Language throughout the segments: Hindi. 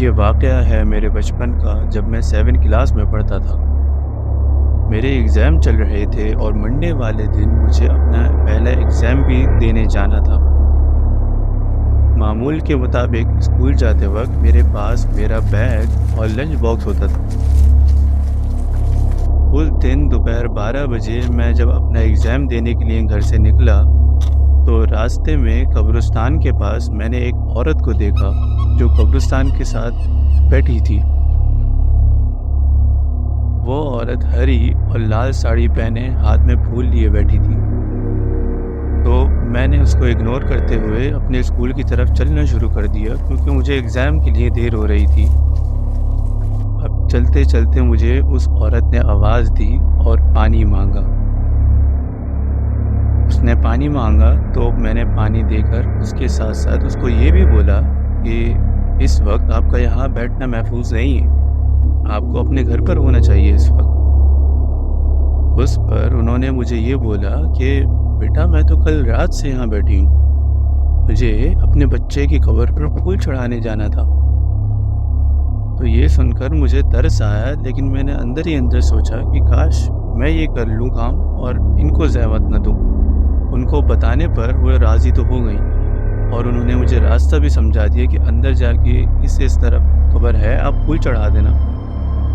ये वाक़या है मेरे बचपन का जब मैं 7 क्लास में पढ़ता था। मेरे एग्ज़ाम चल रहे थे और मंडे वाले दिन मुझे अपना पहला एग्ज़ाम भी देने जाना था। मामूल के मुताबिक स्कूल जाते वक़्त मेरे पास मेरा बैग और लंच बॉक्स होता था। उस दिन दोपहर 12 बजे मैं जब अपना एग्ज़ाम देने के लिए घर से निकला, तो रास्ते में कब्रिस्तान के पास मैंने एक औरत को देखा जो कब्रिस्तान के साथ बैठी थी। वो औरत हरी और लाल साड़ी पहने हाथ में फूल लिए बैठी थी। तो मैंने उसको इग्नोर करते हुए अपने स्कूल की तरफ चलना शुरू कर दिया क्योंकि मुझे एग्ज़ाम के लिए देर हो रही थी। अब चलते चलते मुझे उस औरत ने आवाज़ दी और पानी मांगा। उसने पानी मांगा तो मैंने पानी देकर उसके साथ साथ उसको ये भी बोला कि इस वक्त आपका यहाँ बैठना महफूज नहीं है, आपको अपने घर पर होना चाहिए इस वक्त। उस पर उन्होंने मुझे ये बोला कि बेटा मैं तो कल रात से यहाँ बैठी हूँ, मुझे अपने बच्चे की कब्र पर फूल चढ़ाने जाना था। तो ये सुनकर मुझे तरस आया, लेकिन मैंने अंदर ही अंदर सोचा कि काश मैं ये कर लूँ काम और इनको ज़हमत न दूँ। उनको बताने पर वो राज़ी तो हो गई और उन्होंने मुझे रास्ता भी समझा दिया कि अंदर जाके इस तरफ कब्र है, आप फूल चढ़ा देना।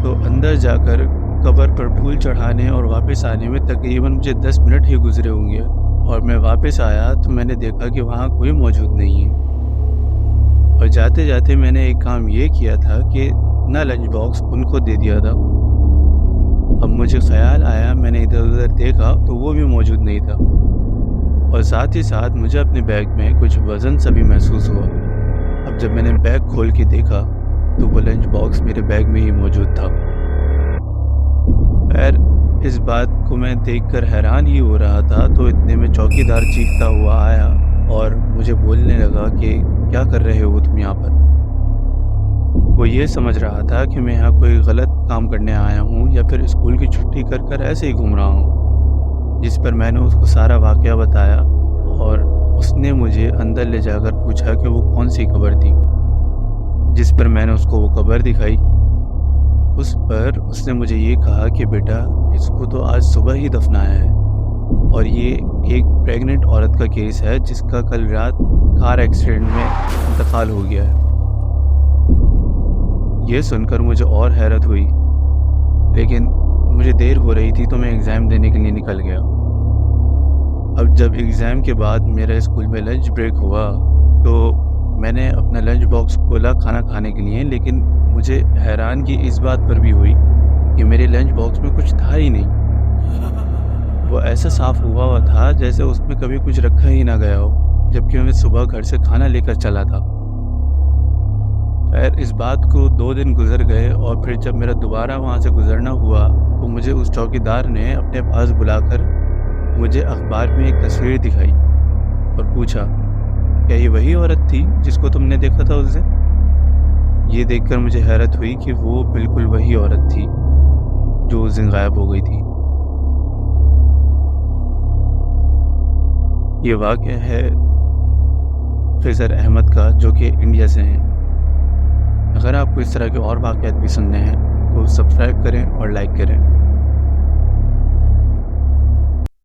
तो अंदर जाकर कब्र पर फूल चढ़ाने और वापस आने में तकरीबन मुझे 10 मिनट ही गुजरे होंगे और मैं वापस आया तो मैंने देखा कि वहाँ कोई मौजूद नहीं है। और जाते जाते मैंने एक काम ये किया था कि अपना लंच बॉक्स उनको दे दिया था। अब मुझे ख्याल आया, मैंने इधर उधर देखा तो वो भी मौजूद नहीं था और साथ ही साथ मुझे अपने बैग में कुछ वज़न सा भी महसूस हुआ। अब जब मैंने बैग खोल के देखा तो वो लंच बॉक्स मेरे बैग में ही मौजूद था। खैर इस बात को मैं देखकर हैरान ही हो रहा था, तो इतने में चौकीदार चीखता हुआ आया और मुझे बोलने लगा कि क्या कर रहे हो तुम यहाँ पर। वो ये समझ रहा था कि मैं यहाँ कोई गलत काम करने आया हूँ या फिर स्कूल की छुट्टी कर कर ऐसे ही घूम रहा हूँ। जिस पर मैंने उसको सारा वाक़या बताया और उसने मुझे अंदर ले जाकर पूछा कि वो कौन सी कब्र थी। जिस पर मैंने उसको वो कब्र दिखाई। उस पर उसने मुझे ये कहा कि बेटा इसको तो आज सुबह ही दफनाया है और ये एक प्रेग्नेंट औरत का केस है जिसका कल रात कार एक्सीडेंट में इंतकाल हो गया है। ये सुनकर मुझे और हैरत हुई, लेकिन मुझे देर हो रही थी तो मैं एग्ज़ाम देने के लिए निकल गया। अब जब एग्ज़ाम के बाद मेरा स्कूल में लंच ब्रेक हुआ तो मैंने अपना लंच बॉक्स खोला खाना खाने के लिए, लेकिन मुझे हैरानगी इस बात पर भी हुई कि मेरे लंच बॉक्स में कुछ था ही नहीं। वो ऐसा साफ़ हुआ था जैसे उसमें कभी कुछ रखा ही ना गया हो, जबकि मैं सुबह घर से खाना लेकर चला था। खैर इस बात को 2 दिन गुजर गए और फिर जब मेरा दोबारा वहाँ से गुजरना हुआ तो मुझे उस चौकीदार ने अपने पास बुलाकर मुझे अखबार में एक तस्वीर दिखाई और पूछा, क्या ये वही औरत थी जिसको तुमने देखा था उस दिन? ये देखकर मुझे हैरत हुई कि वो बिल्कुल वही औरत थी जो उस दिन गायब हो गई थी। ये वाक़या है फ़ैज़र अहमद का, जो कि इंडिया से हैं। अगर आपको इस तरह के और वाक़यात भी सुनने हैं तो सब्सक्राइब करें और लाइक करें।